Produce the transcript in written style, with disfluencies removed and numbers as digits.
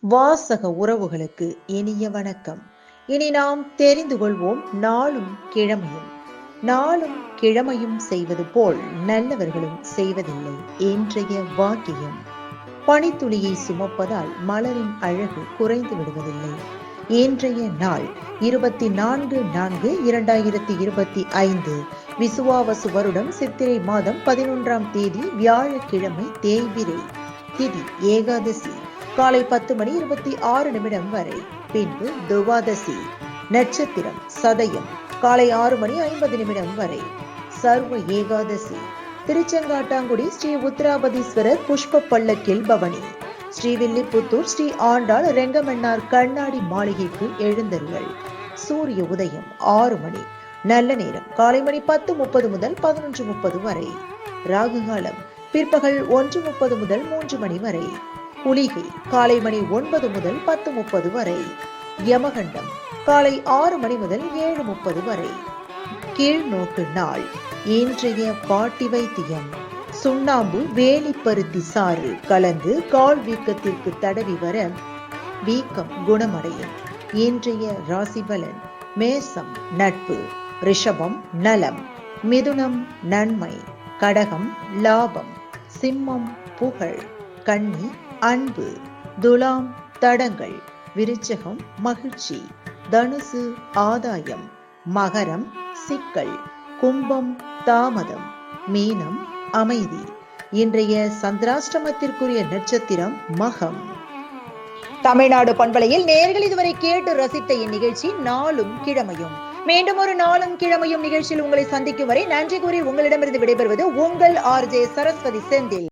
வாசக உறவுகளுக்கு இனிய வணக்கம். இனி நாம் தெரிந்து கொள்வோம் நாளும் கிழமையும். நாளும் கிழமையும் செய்வது போல் நல்லவர்களும் செய்வதில்லை இன்றைய வாக்கியம். பனித்துளியை சுமப்பதால் மலரின் அழகு குறைந்து விடுவதில்லை. இன்றைய நாள் 24/4/2025 விசுவாவசு வருடம் சித்திரை மாதம் 11ஆம் தேதி வியாழக்கிழமை, தேய்பிறை திதி ஏகாதசி, காலை 10:26 வரை. பின்பு துவாதசி, நட்சத்திரம் சதயம், காலை 6:50 வரை. சர்வ ஏகாதசி, திருச்செங்காட்டாங்குடி ஸ்ரீ உத்திராபதீஸ்வரர் புஷ்ப பல்லக்கில் பவனி, ஸ்ரீவில்லிபுத்தூர் ஸ்ரீ ஆண்டாள் ரெங்கமன்னார் கண்ணாடி மாளிகைக்கு எழுந்தருளல். சூரிய உதயம் 6 மணி. நல்ல நேரம் காலை மணி 10:30 முதல் 11:30 வரை. ராகு காலம் பிற்பகல் 1:30 முதல் 3 மணி வரை. குளிகை காலை மணி 9 முதல் 10:30 வரை. யமகண்டம் காலை 6 மணி முதல் 7:30 வரை. கீழ்நோக்கு நாள். இன்றைய பாட்டி வைத்தியம். சுண்ணாம்பு வேலிப்பருத்தி சாறு கலந்து கால் வீக்கத்திற்கு தடவி வர வீக்கம் குணமடையும். இன்றைய ராசி பலன். மேசம் நட்பு, ரிஷபம் நலம், மிதுனம் நன்மை, கடகம் லாபம், சிம்மம் புகழ், கன்னி அன்பு, துலாம் தடங்கள், விருச்சகம் மகிழ்ச்சி, தனுசு ஆதாயம், மகரம் சிக்கல், கும்பம் தாமதம், மீனம் அமைதி. இன்றைய சந்திராஷ்டமத்திற்குரிய நட்சத்திரம் மகம். தமிழ்நாடு பண்பலையில் நேயர்கள் இதுவரை கேட்டு ரசித்த இந்நிகழ்ச்சி நாளும் கிழமையும். மீண்டும் ஒரு நாளும் கிழமையும் நிகழ்ச்சியில் உங்களை சந்திக்கும் வரை நன்றி கூறி உங்களிடமிருந்து விடைபெறுவது உங்கள் RJ சரஸ்வதி செந்தில்.